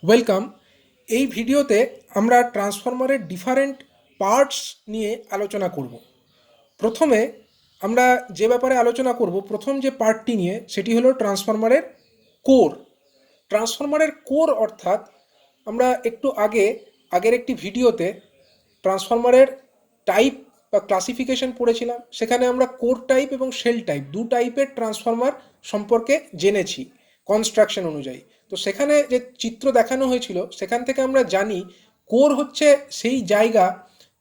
Welcome. এই ভিডিওতে আমরা ট্রান্সফরমারের ডিফারেন্ট পার্টস নিয়ে আলোচনা করব। প্রথমে আমরা যে ব্যাপারে আলোচনা করব, প্রথম যে পার্টটি নিয়ে, সেটি হলো ট্রান্সফরমারের কোর। ট্রান্সফরমারের কোর অর্থাৎ আমরা একটু আগের একটি ভিডিওতে ট্রান্সফরমারের টাইপ বা ক্লাসিফিকেশন পড়েছিলাম। সেখানে আমরা কোর টাইপ এবং শেল টাইপ দু টাইপের ট্রান্সফরমার সম্পর্কে জেনেছি কনস্ট্রাকশন অনুযায়ী। তো সেখানে যে চিত্র দেখানো হয়েছিল সেখান থেকে আমরা জানি কোর হচ্ছে সেই জায়গা,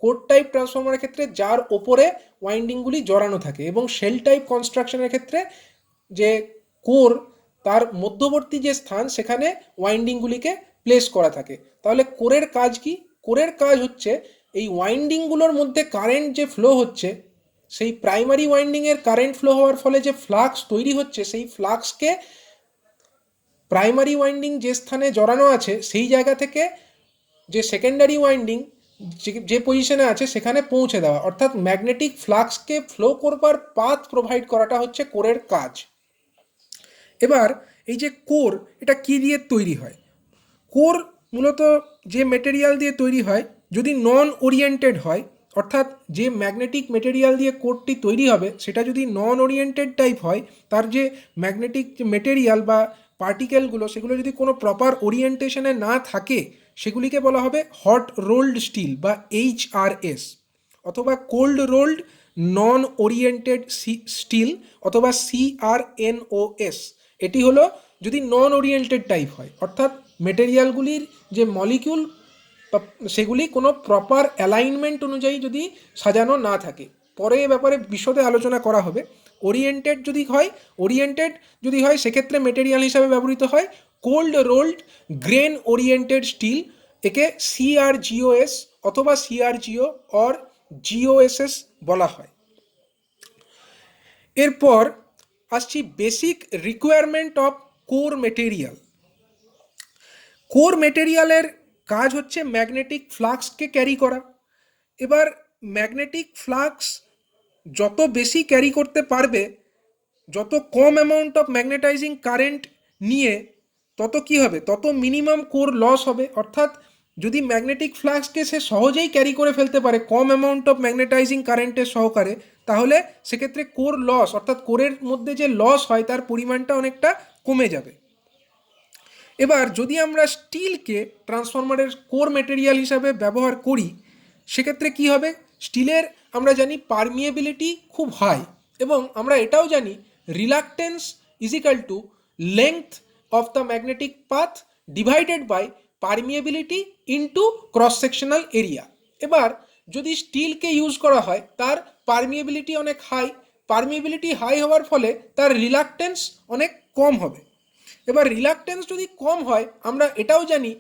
কোর টাইপ ট্রান্সফরমারের ক্ষেত্রে যার ওপরে ওয়াইন্ডিংগুলি জড়ানো থাকে, এবং শেল টাইপ কনস্ট্রাকশনের ক্ষেত্রে যে কোর তার মধ্যবর্তী যে স্থান সেখানে ওয়াইন্ডিংগুলিকে প্লেস করা থাকে। তাহলে কোরের কাজ কি? কোরের কাজ হচ্ছে এই ওয়াইন্ডিংগুলোর মধ্যে কারেন্ট যে ফ্লো হচ্ছে, সেই প্রাইমারি ওয়াইন্ডিংয়ের কারেন্ট ফ্লো হওয়ার ফলে যে ফ্লাক্স তৈরি হচ্ছে, সেই ফ্লাক্সকে প্রাইমারি ওয়াইন্ডিং যে স্থানে জড়ানো আছে সেই জায়গা থেকে যে সেকেন্ডারি ওয়াইন্ডিং যে পজিশনে আছে সেখানে পৌঁছে দেওয়া, অর্থাৎ ম্যাগনেটিক ফ্লাক্সকে ফ্লো করবার পাথ প্রোভাইড করাটা হচ্ছে কোরের কাজ। এবার এই যে কোর, এটা কি দিয়ে তৈরি হয়? কোর মূলত যে মেটেরিয়াল দিয়ে তৈরি হয়, যদি নন ওরিয়েন্টেড হয়, অর্থাৎ যে ম্যাগনেটিক মেটেরিয়াল দিয়ে কোরটি তৈরি হবে সেটা যদি নন ওরিয়েন্টেড টাইপ হয়, তার যে ম্যাগনেটিক মেটেরিয়াল বা পার্টিকেলগুলো সেগুলো যদি কোনো প্রপার ওরিয়েন্টেশনে না থাকে, সেগুলিকে বলা হবে হট রোল্ড স্টিল বা HRS, অথবা কোল্ড রোল্ড নন ওরিয়েন্টেড স্টিল অথবা CRNOS। এটি হলো যদি নন ওরিয়েন্টেড টাইপ হয়, অর্থাৎ মেটেরিয়ালগুলির যে মলিকিউল সেগুলি কোনো প্রপার অ্যালাইনমেন্ট অনুযায়ী যদি সাজানো না থাকে। পরে এ ব্যাপারে বিশদে আলোচনা করা হবে। ওরিয়েন্টেড যদি হয় সেক্ষেত্রে মেটেরিয়াল হিসাবে ব্যবহৃত হয় cold rolled grain oriented steel, একে CRGOS অথবা CRGO অর GOSS বলা হয়। এরপর আসছি basic requirement of core material. Core মেটেরিয়ালের কাজ হচ্ছে ম্যাগনেটিক ফ্লাক্সকে ক্যারি করা। এবার ম্যাগনেটিক ফ্লাক্স যত বেশি ক্যারি করতে পারবে, যত কম অ্যামাউন্ট অফ ম্যাগনেটাইজিং কারেন্ট নিয়ে, তত কি হবে, তত মিনিমাম কোর লস হবে। অর্থাৎ যদি ম্যাগনেটিক ফ্লাক্সকে সে সহজেই ক্যারি করে ফেলতে পারে কম অ্যামাউন্ট অফ ম্যাগনেটাইজিং কারেন্টের সহকারে, তাহলে সেক্ষেত্রে কোর লস অর্থাৎ কোরের মধ্যে যে লস হয় তার পরিমাণটা অনেকটা কমে যাবে। এবার যদি আমরা স্টিলকে ট্রান্সফরমারের কোর মেটেরিয়াল হিসাবে ব্যবহার করি, সেক্ষেত্রে কি হবে? স্টিলের আমরা জানি পারমিয়েবিলিটি খুব হাই, এবং আমরা এটাও জানি reluctance is equal to length of the magnetic path divided by permeability into cross sectional area. এবার যদি স্টিলকে ইউজ করা হয়, তার পারমিয়েবিলিটি অনেক হাই, পারমিয়েবিলিটি হাই হওয়ার ফলে তার রিলাক্টেন্স অনেক কম হবে। এবার রিলাক্টেন্স যদি কম হয়, আমরা এটাও জানি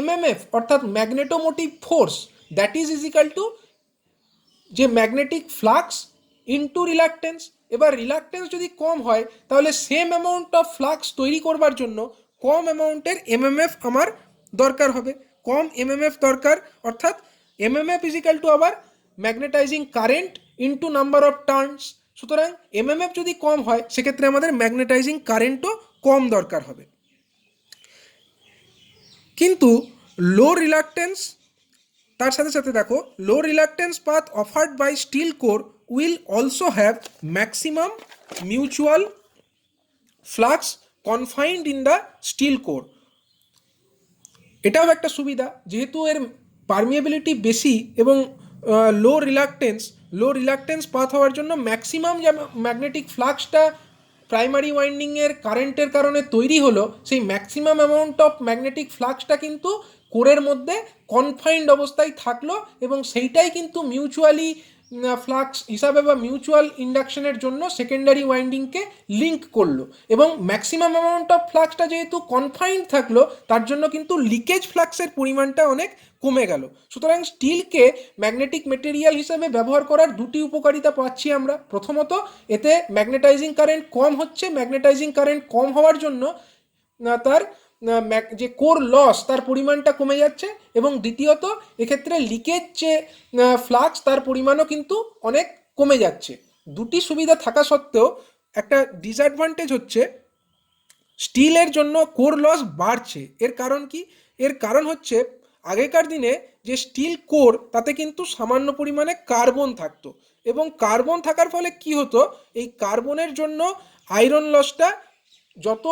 MMF অর্থাৎ magnetomotive force, that is equal to যে ম্যাগনেটিক ফ্লাক্স ইনটু রিলাক্টেন্স। এবার রিলাক্টেন্স যদি কম হয়, তাহলে সেম অ্যামাউন্ট অফ ফ্লাক্স তৈরি করবার জন্য কম অ্যামাউন্টের MMF আমার দরকার হবে। কম MMF দরকার, অর্থাৎ MMF ইজিক্যাল টু আবার magnetising current into number of turns. সুতরাং MMF যদি কম হয়, সেক্ষেত্রে আমাদের ম্যাগনেটাইজিং কারেন্টও কম দরকার হবে। কিন্তু লো রিলাক্টেন্স, তার সাথে সাথে দেখো, low reluctance path offered by steel core will also have maximum mutual flux confined in the steel core. এটাও একটা সুবিধা, যেহেতু এর পারমিয়েবিলিটি বেশি এবং লো রিলাক্টেন্স পাথ হওয়ার জন্য ম্যাক্সিমাম যে ম্যাগনেটিক ফ্লাক্সটা প্রাইমারি ওয়াইন্ডিংয়ের কারেন্টের কারণে তৈরি হলো, সেই ম্যাক্সিমাম অ্যামাউন্ট অফ ম্যাগনেটিক ফ্লাক্সটা কিন্তু কোরের মধ্যে কনফাইন্ড অবস্থায় থাকলো, এবং সেইটাই কিন্তু মিউচুয়ালি ফ্লাক্স হিসাবে বা মিউচুয়াল ইন্ডাকশনের জন্য সেকেন্ডারি ওয়াইন্ডিংকে লিঙ্ক করলো, এবং ম্যাক্সিমাম অ্যামাউন্ট অফ ফ্লাক্সটা যেহেতু কনফাইন্ড থাকলো, তার জন্য কিন্তু লিকেজ ফ্লাক্সের পরিমাণটা অনেক কমে গেল। সুতরাং স্টিলকে ম্যাগনেটিক মেটেরিয়াল হিসেবে ব্যবহার করার দুটি উপকারিতা পাচ্ছি আমরা। প্রথমত, এতে ম্যাগনেটাইজিং কারেন্ট কম হচ্ছে, ম্যাগনেটাইজিং কারেন্ট কম হওয়ার জন্য তার যে কোর লস তার পরিমাণটা কমে যাচ্ছে, এবং দ্বিতীয়ত এক্ষেত্রে লিকেজ যে ফ্লাক্স তার পরিমাণও কিন্তু অনেক কমে যাচ্ছে। দুটি সুবিধা থাকা সত্ত্বেও একটা ডিসঅ্যাডভান্টেজ হচ্ছে স্টিলের জন্য কোর লস বাড়ছে। এর কারণ কি? এর কারণ হচ্ছে আগেকার দিনে যে স্টিল কোর তাতে কিন্তু সামান্য পরিমাণে কার্বন থাকতো, এবং কার্বন থাকার ফলে কি হতো, এই কার্বনের জন্য আয়রন লসটা যত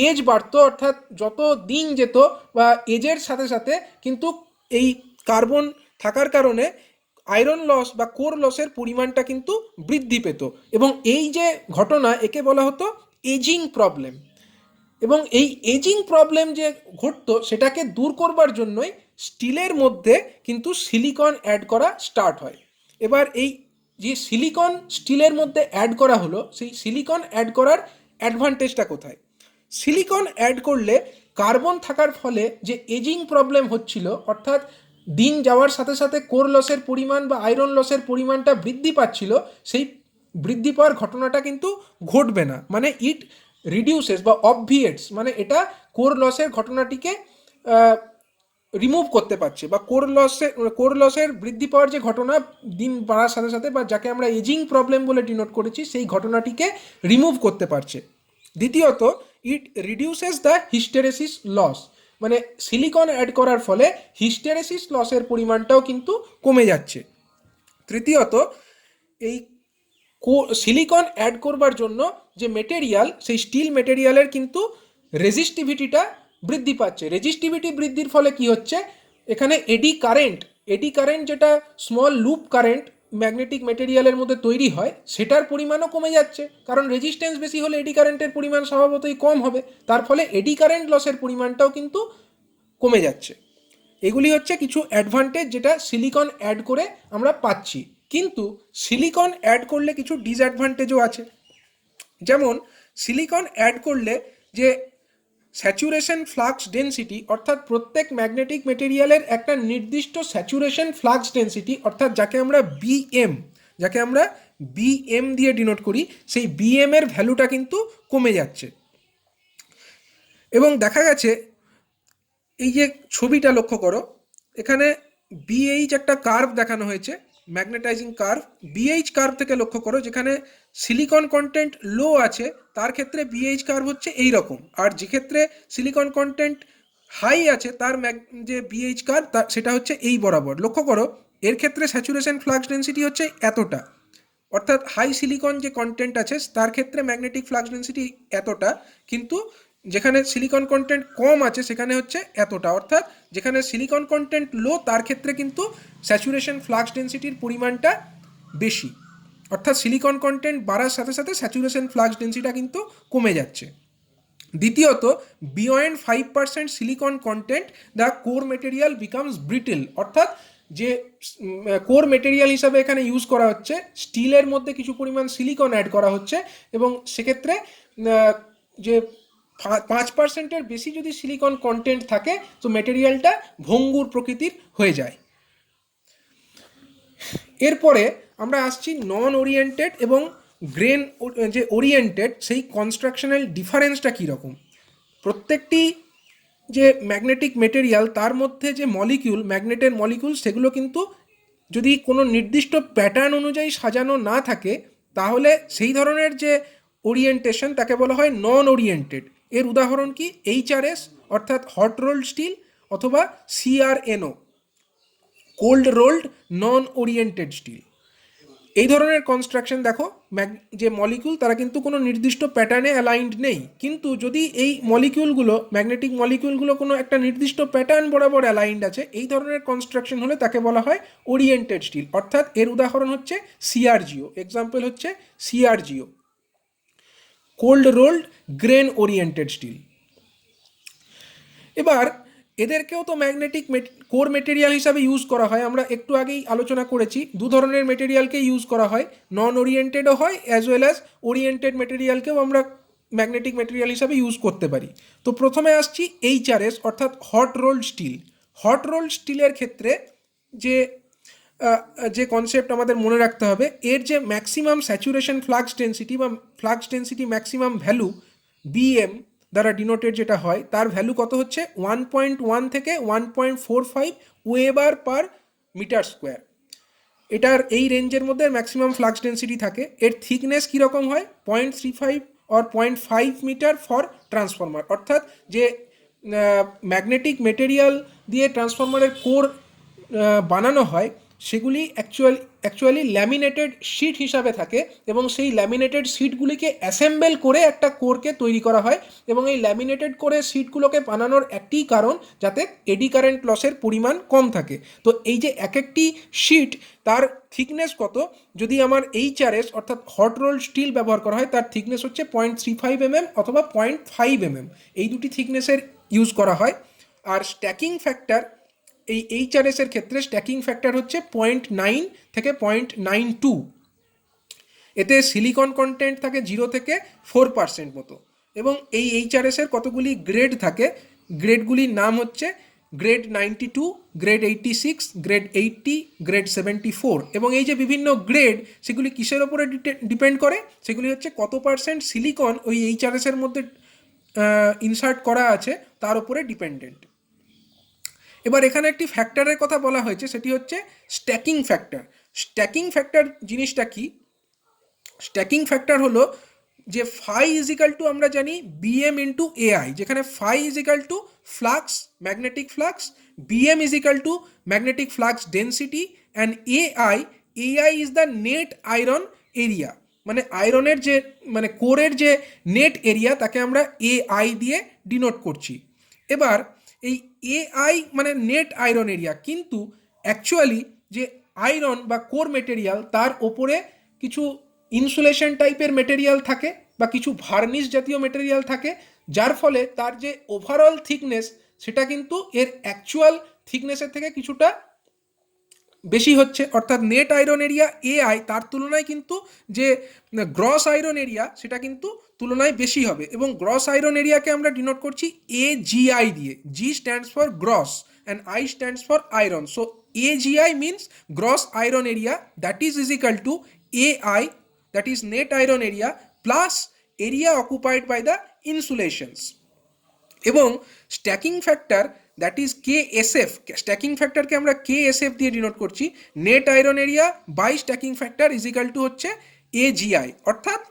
এজ বাড়তো, অর্থাৎ যত দিন যেত বা এজের সাথে সাথে কিন্তু এই কার্বন থাকার কারণে আয়রন লস বা কোর লসের পরিমাণটা কিন্তু বৃদ্ধি পেত, এবং এই যে ঘটনা একে বলা হতো এজিং প্রবলেম। এবং এই এজিং প্রবলেম যে ঘটতো সেটাকে দূর করবার জন্যই স্টিলের মধ্যে কিন্তু সিলিকন অ্যাড করা স্টার্ট হয়। এবার এই যে সিলিকন স্টিলের মধ্যে অ্যাড করা হলো, সেই সিলিকন অ্যাড করার অ্যাডভান্টেজটা কোথায়? সিলিকন অ্যাড করলে কার্বন থাকার ফলে যে এজিং প্রবলেম হচ্ছিল, অর্থাৎ দিন যাওয়ার সাথে সাথে কোর লসের পরিমাণ বা আয়রন লসের পরিমাণটা বৃদ্ধি পাচ্ছিল, সেই বৃদ্ধি পাওয়ার ঘটনাটা কিন্তু ঘটবে না। মানে ইট রিডিউসেস বা অবভিয়েটস, মানে এটা কোর লসের ঘটনাটিকে রিমুভ করতে পারছে, বা কোর লসের বৃদ্ধি পাওয়ার যে ঘটনা দিন বাড়ার সাথে সাথে, বা যাকে আমরা এজিং প্রবলেম বলে ডিনোট করেছি, সেই ঘটনাটিকে রিমুভ করতে পারছে। দ্বিতীয়ত, it reduces the hysteresis loss, মানে সিলিকন অ্যাড করার ফলে হিস্টেরেসিস লসের পরিমাণটাও কিন্তু কমে যাচ্ছে। তৃতীয়ত, এই সিলিকন অ্যাড করবার জন্য যে মেটেরিয়াল, সেই স্টিল মেটেরিয়ালের কিন্তু রেজিস্টিভিটিটা বৃদ্ধি পাচ্ছে। রেজিস্টিভিটি বৃদ্ধির ফলে কি হচ্ছে, এখানে এডি কারেন্ট যেটা স্মল লুপ কারেন্ট ম্যাগনেটিক মেটেরিয়ালের মধ্যে তৈরি হয়, সেটার পরিমাণও কমে যাচ্ছে, কারণ রেজিস্ট্যান্স বেশি হলে এডি কারেন্টের পরিমাণ স্বভাবতই কম হবে, তার ফলে এডি কারেন্ট লসের পরিমাণটাও কিন্তু কমে যাচ্ছে। এগুলি হচ্ছে কিছু অ্যাডভান্টেজ যেটা সিলিকন অ্যাড করে আমরা পাচ্ছি। কিন্তু সিলিকন অ্যাড করলে কিছু ডিসঅ্যাডভান্টেজও আছে। যেমন সিলিকন অ্যাড করলে যে স্যাচুরেশন ফ্লাক্স ডেন্সিটি, অর্থাৎ প্রত্যেক ম্যাগনেটিক মেটেরিয়ালের একটা নির্দিষ্ট স্যাচুরেশন ফ্লাক্স ডেন্সিটি, অর্থাৎ যাকে আমরা বিএম দিয়ে ডিনোট করি, সেই বিএম এর ভ্যালুটা কিন্তু কমে যাচ্ছে। এবং দেখা গেছে, এই যে ছবিটা লক্ষ্য করো, এখানে বিএইচ একটা কার্ভ দেখানো হয়েছে, ম্যাগনেটাইজিং কার্ভ। বিএইচ কার্ভ থেকে লক্ষ্য করো, যেখানে সিলিকন কন্টেন্ট লো আছে তার ক্ষেত্রে বিএইচ কার্ভ হচ্ছে এই রকম, আর যে ক্ষেত্রে সিলিকন কন্টেন্ট হাই আছে তার যে বিএইচ কার্ভ সেটা হচ্ছে এই বরাবর। লক্ষ্য করো, এর ক্ষেত্রে স্যাচুরেশন ফ্লাক্স ডেন্সিটি হচ্ছে এতটা, অর্থাৎ হাই সিলিকন যে কন্টেন্ট আছে তার ক্ষেত্রে ম্যাগনেটিক ফ্লাক্স ডেন্সিটি এতটা, কিন্তু যেখানে সিলিকন কন্টেন্ট কম আছে সেখানে হচ্ছে এতটা, অর্থাৎ যেখানে সিলিকন কন্টেন্ট লো তার ক্ষেত্রে কিন্তু স্যাচুরেশন ফ্লাক্স ডেন্সিটির পরিমাণটা বেশি, অর্থাৎ সিলিকন কন্টেন্ট বাড়ার সাথে সাথে স্যাচুরেশন ফ্লাক্স ডেন্সিটিটা কিন্তু কমে যাচ্ছে। দ্বিতীয়ত, beyond 5% silicon content the core material becomes brittle, অর্থাৎ যে কোর মেটেরিয়াল হিসাবে এখানে ইউজ করা হচ্ছে, স্টিলের মধ্যে কিছু পরিমাণ সিলিকন অ্যাড করা হচ্ছে, এবং সেক্ষেত্রে যে 5%-এর বেশি যদি সিলিকন কন্টেন্ট থাকে তো মেটেরিয়ালটা ভঙ্গুর প্রকৃতির হয়ে যায়। এরপরে আমরা আসছি নন ওরিয়েন্টেড এবং গ্রেন যে ওরিয়েন্টেড, সেই কনস্ট্রাকশনাল ডিফারেন্সটা কীরকম। প্রত্যেকটি যে ম্যাগনেটিক মেটেরিয়াল তার মধ্যে যে ম্যাগনেটের মলিকিউল, সেগুলো কিন্তু যদি কোনো নির্দিষ্ট প্যাটার্ন অনুযায়ী সাজানো না থাকে, তাহলে সেই ধরনের যে ওরিয়েন্টেশন তাকে বলা হয় নন ওরিয়েন্টেড। এর উদাহরণ কি? HRS অর্থাৎ হট রোল্ড স্টিল, অথবা CRNO কোল্ড রোল্ড নন ওরিয়েন্টেড স্টিল। এই ধরনের কনস্ট্রাকশন দেখো, যে মলিকিউল তারা কিন্তু কোনো নির্দিষ্ট প্যাটার্নে অ্যালাইন্ড নেই, কিন্তু যদি এই ম্যাগনেটিক মলিকিউলগুলো কোনো একটা নির্দিষ্ট প্যাটার্ন বরাবর অ্যালাইন্ড আছে, এই ধরনের কনস্ট্রাকশন হলে তাকে বলা হয় ওরিয়েন্টেড স্টিল, অর্থাৎ এর উদাহরণ হচ্ছে CRGO। এক্সাম্পল হচ্ছে CRGO, cold rolled grain oriented steel. এবার এদেরকেও তো ম্যাগনেটিক কোর মেটেরিয়াল হিসাবে ইউজ করা হয়। আমরা একটু আগেই আলোচনা করেছি, দু ধরনের মেটেরিয়ালকে ইউজ করা হয়, নন ওরিয়েন্টেডও হয় অ্যাজ ওয়েল অ্যাজ ওরিয়েন্টেড মেটেরিয়ালকেও আমরা ম্যাগনেটিক মেটেরিয়াল হিসাবে ইউজ করতে পারি। তো প্রথমে আসছি HRS অর্থাৎ hot rolled steel. Hot rolled স্টিলের ক্ষেত্রে যে কনসেপ্ট আমাদের মনে রাখতে হবে, এর যে ম্যাক্সিমাম স্যাচুরেশন ফ্লাক্স ডেন্সিটি বা flux density maximum value BM দ্বারা ডিনোটেড যেটা হয়, তার ভ্যালু কত হচ্ছে 1.1 থেকে 1.45 ওয়েবার পার মিটার স্কোয়ার। এটার এই রেঞ্জের মধ্যে ম্যাক্সিমাম ফ্লাক্স ডেন্সিটি থাকে। এর থিকনেস কীরকম হয়? 0.35 অর 0.5 মিটার ফর ট্রান্সফর্মার, অর্থাৎ যে ম্যাগনেটিক মেটেরিয়াল দিয়ে ট্রান্সফরমারের কোর বানানো হয় সেগুলি অ্যাকচুয়ালি ল্যামিনেটেড শিট হিসাবে থাকে এবং সেই ল্যামিনেটেড শিটগুলিকে অ্যাসেম্বল করে একটা কোরকে তৈরি করা হয় এবং এই ল্যামিনেটেড করে শিটগুলোকে বানানোর একটি কারণ যাতে এডি কারেন্ট লসের পরিমাণ কম থাকে। তো এই যে এক একটি শিট তার থিকনেস কত, যদি আমার HRS অর্থাৎ হট রোল স্টিল ব্যবহার করা হয় তার থিকনেস হচ্ছে 0.35 mm অথবা 0.5 mm, এই দুটি থিকনেসের ইউজ করা হয়। আর স্ট্যাকিং ফ্যাক্টর এই HRS এর ক্ষেত্রে স্ট্যাকিং ফ্যাক্টর হচ্ছে 0.9 থেকে 0.92। এতে সিলিকন কন্টেন্ট থাকে 0 থেকে 4% মতো এবং এই HRS এর কতগুলি গ্রেড থাকে, গ্রেডগুলির নাম হচ্ছে গ্রেড 92, গ্রেড 86, গ্রেড 80, গ্রেড 74 এবং এই যে বিভিন্ন গ্রেড সেগুলি কিসের ওপরে ডিপেন্ড করে, সেগুলি হচ্ছে কত পার্সেন্ট সিলিকন ওই HRS এর মধ্যে ইনসার্ট করা আছে তার উপরে ডিপেন্ডেন্ট। এবার এখানে একটি ফ্যাক্টরের কথা বলা হয়েছে, সেটি হচ্ছে স্ট্যাকিং ফ্যাক্টর। স্ট্যাকিং ফ্যাক্টর জিনিসটা কি? স্ট্যাকিং ফ্যাক্টর হলো যে ফাই ইজিক্যাল টু আমরা জানি বিএম ইন্টু এআই, যেখানে phi equal to flux, magnetic flux, BM equal to magnetic flux density and AI is the net iron area, মানে আয়রনের যে মানে কোরের যে নেট এরিয়া তাকে আমরা এআই দিয়ে ডিনোট করছি। এবার এই এআই মানে নেট আয়রন এরিয়া, কিন্তু অ্যাকচুয়ালি যে আয়রন বা কোর মেটেরিয়াল তার ওপরে কিছু ইনসুলেশন টাইপের মেটেরিয়াল থাকে বা কিছু ভার্নিশ জাতীয় মেটেরিয়াল থাকে, যার ফলে তার যে ওভারঅল থিকনেস সেটা কিন্তু এর অ্যাকচুয়াল থিকনেসের থেকে কিছুটা বেশি হচ্ছে, অর্থাৎ নেট আয়রন এরিয়া এআই তার তুলনায় কিন্তু যে গ্রস আয়রন এরিয়া সেটা কিন্তু তুলনায় বেশি হবে এবং গ্রস আয়রন এরিয়াকে আমরা ডিনোট করছি AGI দিয়ে। G stands for gross and I stands for iron, so AGI means gross iron area, that is equal to AI, that is net iron area plus area occupied by the insulations। এবং stacking factor that is KSF, stacking ফ্যাক্টরকে আমরা KSF দিয়ে denote করছি, net iron area by stacking factor equal to হচ্ছে AGI, অর্থাৎ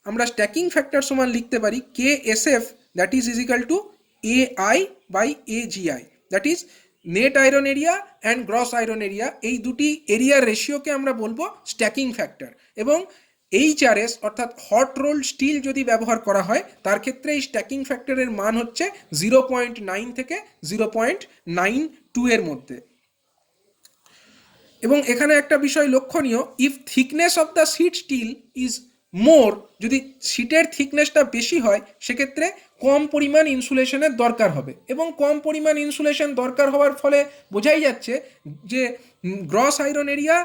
আমরা stacking factor সমান লিখতে পারি KSF that is equal to AI by AGI, that is net iron area and gross iron area, এই দুটি এরিয়ার রেশিওকে আমরা বলবো স্ট্যাকিং ফ্যাক্টর। এবং HRS অর্থাৎ হট রোল স্টিল যদি ব্যবহার করা হয় তার ক্ষেত্রে এই স্ট্যাকিং ফ্যাক্টরের মান হচ্ছে 0.9 থেকে 0.92 এর মধ্যে। এবং এখানে একটা বিষয় লক্ষণীয়, if thickness of the sheet steel is more, যদি শিটের থিকনেসটা বেশি হয় সেক্ষেত্রে কম পরিমাণ ইনসুলেশনের দরকার হবে এবং কম পরিমাণ ইনসুলেশন দরকার হওয়ার ফলে বোঝাই যাচ্ছে যে গ্রস আয়রন এরিয়া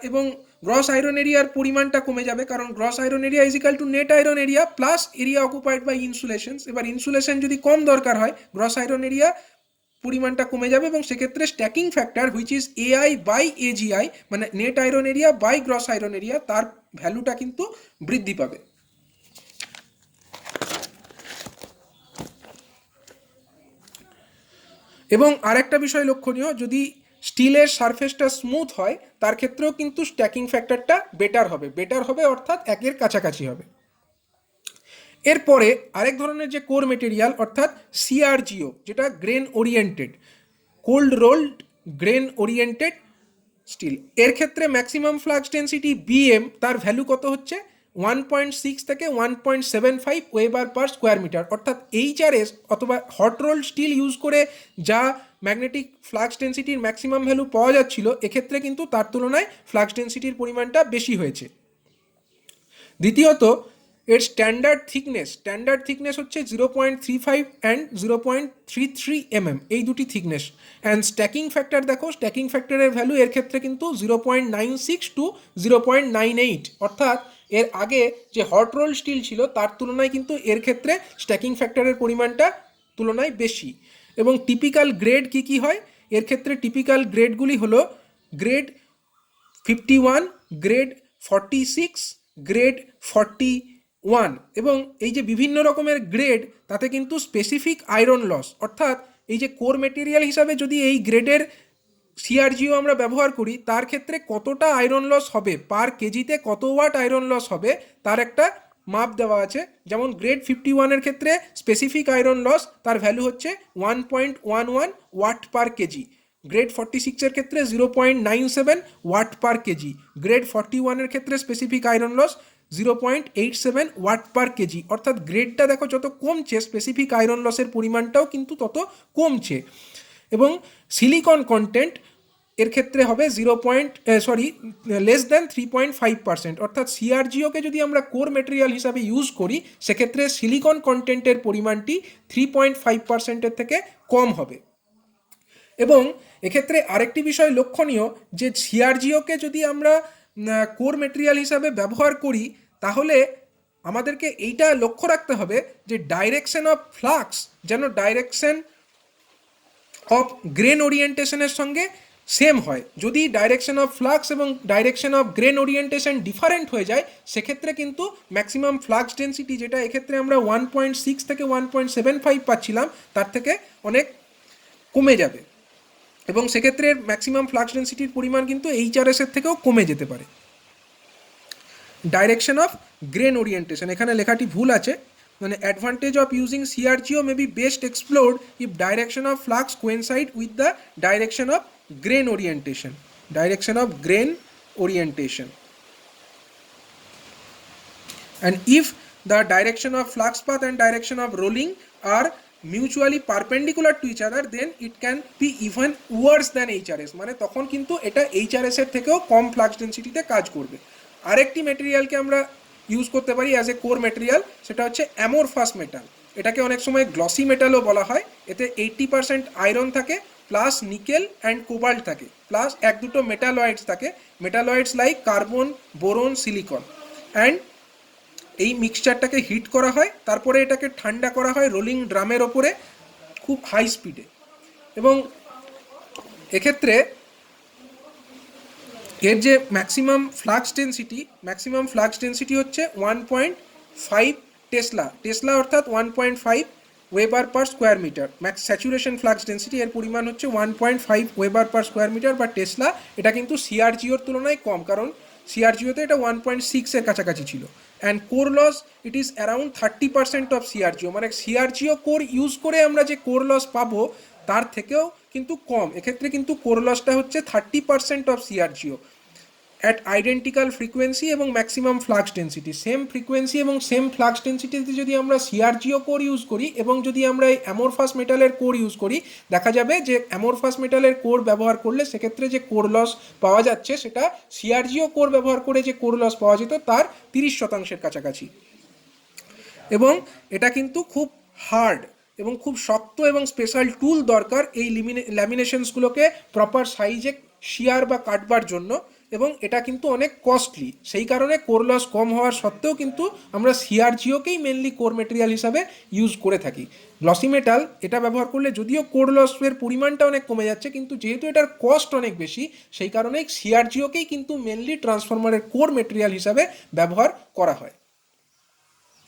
এবং গ্রস আয়রন এরিয়ার পরিমাণটা কমে যাবে, কারণ gross iron area equal to net iron area plus area occupied by insulations. এবার ইনসুলেশন যদি কম দরকার হয় গ্রস আয়রন এরিয়া পরিমাণটা কমে যাবে এবং সেক্ষেত্রে stacking factor which is AI by AGI মানে net iron area by gross iron area তার ভ্যালুটা কিন্তু বৃদ্ধি পাবে। এবং আরেকটা বিষয় লক্ষণীয়, যদি স্টিলের সারফেসটা স্মুথ হয় তার ক্ষেত্রেও কিন্তু স্ট্যাকিং ফ্যাক্টরটা বেটার হবে অর্থাৎ একের কাছাকাছি হবে। এরপরে আরেক ধরনের যে কোর মেটেরিয়াল অর্থাৎ CRGO, যেটা grain oriented, cold rolled grain oriented steel, এর ক্ষেত্রে ম্যাক্সিমাম ফ্লাক্স ডেন্সিটি BM তার ভ্যালু কত হচ্ছে 1.6 থেকে 1.75 ওয়েবার পার স্কোয়ার মিটার, অর্থাৎ HRS অথবা হট রোল স্টিল ইউজ করে যা ম্যাগনেটিক ফ্লাক্স ডেন্সিটির ম্যাক্সিমাম ভ্যালু পাওয়া যাচ্ছিল এক্ষেত্রে কিন্তু তার তুলনায় ফ্লাক্স ডেন্সিটির পরিমাণটা বেশি হয়েছে। দ্বিতীয়ত এর স্ট্যান্ডার্ড থিকনেস হচ্ছে 0.35 অ্যান্ড 0.33 mm, এই দুটি থিকনেস। অ্যান্ড স্ট্যাকিং ফ্যাক্টর দেখো, স্ট্যাকিং ফ্যাক্টরের ভ্যালু এর ক্ষেত্রে কিন্তু 0.96 টু 0.98, অর্থাৎ এর আগে যে হট রোল স্টিল ছিল তার তুলনায় কিন্তু এর ক্ষেত্রে স্ট্যাকিং ফ্যাক্টরের পরিমাণটা তুলনায় বেশি। এবং টিপিক্যাল গ্রেড কী কী হয়, এর ক্ষেত্রে টিপিক্যাল গ্রেডগুলি হলো গ্রেড 51, গ্রেড 46, গ্রেড 41 এবং এই যে বিভিন্ন রকমের গ্রেড তাতে কিন্তু স্পেসিফিক আয়রন লস, অর্থাৎ এই যে কোর মেটেরিয়াল হিসাবে যদি এই গ্রেডের CRGO আমরা ব্যবহার করি তার ক্ষেত্রে কতটা আয়রন লস হবে, পার কেজিতে কত ওয়াট আয়রন লস হবে তার একটা মাপ দেওয়া আছে, যেমন গ্রেড 51-এর ক্ষেত্রে স্পেসিফিক আয়রন লস তার ভ্যালু হচ্ছে 1.11 ওয়াট পার কেজি, গ্রেড 46-এর ক্ষেত্রে 0.97 ওয়াট পার কেজি, গ্রেড 41-এর ক্ষেত্রে স্পেসিফিক আয়রন লস 0.87 ওয়াট পার কেজি। অর্থাৎ গ্রেডটা দেখো যত কমছে স্পেসিফিক আয়রন লসের পরিমাণটাও কিন্তু তত কমছে। এবং সিলিকন কন্টেন্ট এর ক্ষেত্রে হবে লেস দ্যান 3.5%। অর্থাৎ সিআরজিওকে যদি আমরা কোর মেটেরিয়াল হিসাবে ইউজ করি সেক্ষেত্রে সিলিকন কন্টেন্টের পরিমাণটি 3.5%-এর থেকে কম হবে। এবং এক্ষেত্রে আরেকটি বিষয় লক্ষণীয় যে সিআরজিওকে যদি আমরা কোর মেটেরিয়াল হিসাবে ব্যবহার করি তাহলে আমাদেরকে এইটা লক্ষ্য রাখতে হবে যে ডাইরেকশন অফ ফ্লাক্স যেন ডাইরেকশন অফ গ্রেন ওরিয়েন্টেশনের সঙ্গে সেম হয়। যদি ডাইরেকশন অফ ফ্লাক্স এবং direction of grain orientation different হয়ে যায় সেক্ষেত্রে কিন্তু ম্যাক্সিমাম ফ্লাক্স ডেন্সিটি, যেটা এক্ষেত্রে আমরা 1.6 থেকে 1.75 পাচ্ছিলাম, তার থেকে অনেক কমে যাবে এবং সেক্ষেত্রে ম্যাক্সিমাম ফ্লাক্স ডেন্সিটির পরিমাণ কিন্তু এইচআরএস-এর থেকেও কমে যেতে পারে। ডাইরেকশন অফ গ্রেন ওরিয়েন্টেশন, এখানে লেখাটি ভুল আছে, মানে advantage of using CRGO may be best explored if direction of flux coincide with the direction of grain orientation. Direction of grain orientation, and if the direction of flux path and direction of rolling are mutually perpendicular to each other then it can be even worse than HRS, মানে তখন কিন্তু এটা HRS এর থেকেও কম flux ডেন্সিটিতে কাজ করবে। আরেকটি মেটেরিয়ালকে আমরা ইউজ করতে পারি অ্যাজ এ কোর মেটেরিয়াল, সেটা হচ্ছে অ্যামোরফাস মেটাল। এটাকে অনেক সময় গ্লসি মেটালও বলা হয়। এতে 80% আয়রন থাকে, প্লাস নিকেল অ্যান্ড কোবাল্ট থাকে, প্লাস এক দুটো মেটালয়েডস থাকে, metalloids like carbon, boron, silicon. And এই মিক্সচারটাকে হিট করা হয়, তারপরে এটাকে ঠান্ডা করা হয় রোলিং ড্রামের ওপরে খুব হাই স্পিডে। এবং এক্ষেত্রে এর যে ম্যাক্সিমাম ফ্লাক্স ডেন্সিটি হচ্ছে 1.5 টেসলা অর্থাৎ 1.5 weber per square metre. Saturation flux density এর পরিমাণ হচ্ছে 1.5 ওয়েবার পার স্কোয়ার মিটার বা টেসলা। এটা কিন্তু সিআরজিওর তুলনায় কম, কারণ সিআরজিওতে এটা 1.6-এর কাছাকাছি ছিল। And core loss it is around 30% of CRGO, মানে সিআরজিও কোর ইউজ করে আমরা যে কোর লস পাবো তার থেকেও কিন্তু কম। এক্ষেত্রে কিন্তু কোর লসটা হচ্ছে 30% of CRGO at identical frequency এবং maximum flux density. Same frequency এবং সেম ফ্লাক্স ডেন্সিটিতে যদি আমরা সিআরজিও কোর ইউজ করি এবং যদি আমরা এই অ্যামোরফাস মেটালের কোর ইউজ করি, দেখা যাবে যে অ্যামোরফাস মেটালের কোর ব্যবহার করলে সেক্ষেত্রে যে কোর লস পাওয়া যাচ্ছে সেটা সিআরজিও কোর ব্যবহার করে যে কোর লস পাওয়া যেত তার 30%-এর কাছাকাছি। এবং এটা কিন্তু খুব হার্ড এবং খুব শক্ত এবং স্পেশাল টুল দরকার এই ল্যামিনেশনসগুলোকে প্রপার সাইজে শিয়ার বা কাটবার জন্য, এবং এটা কিন্তু অনেক কস্টলি। সেই কারণে কোর লস কম হওয়ার সত্ত্বেও কিন্তু আমরা সিআরজিওকেই মেনলি কোর মেটেরিয়াল হিসাবে ইউজ করে থাকি। গ্লসি মেটাল এটা ব্যবহার করলে যদিও কোর লসের পরিমাণটা অনেক কমে যাচ্ছে, কিন্তু যেহেতু এটার কস্ট অনেক বেশি সেই কারণেই সিআরজিওকেই কিন্তু মেনলি ট্রান্সফরমারের কোর মেটেরিয়াল হিসাবে ব্যবহার করা হয়।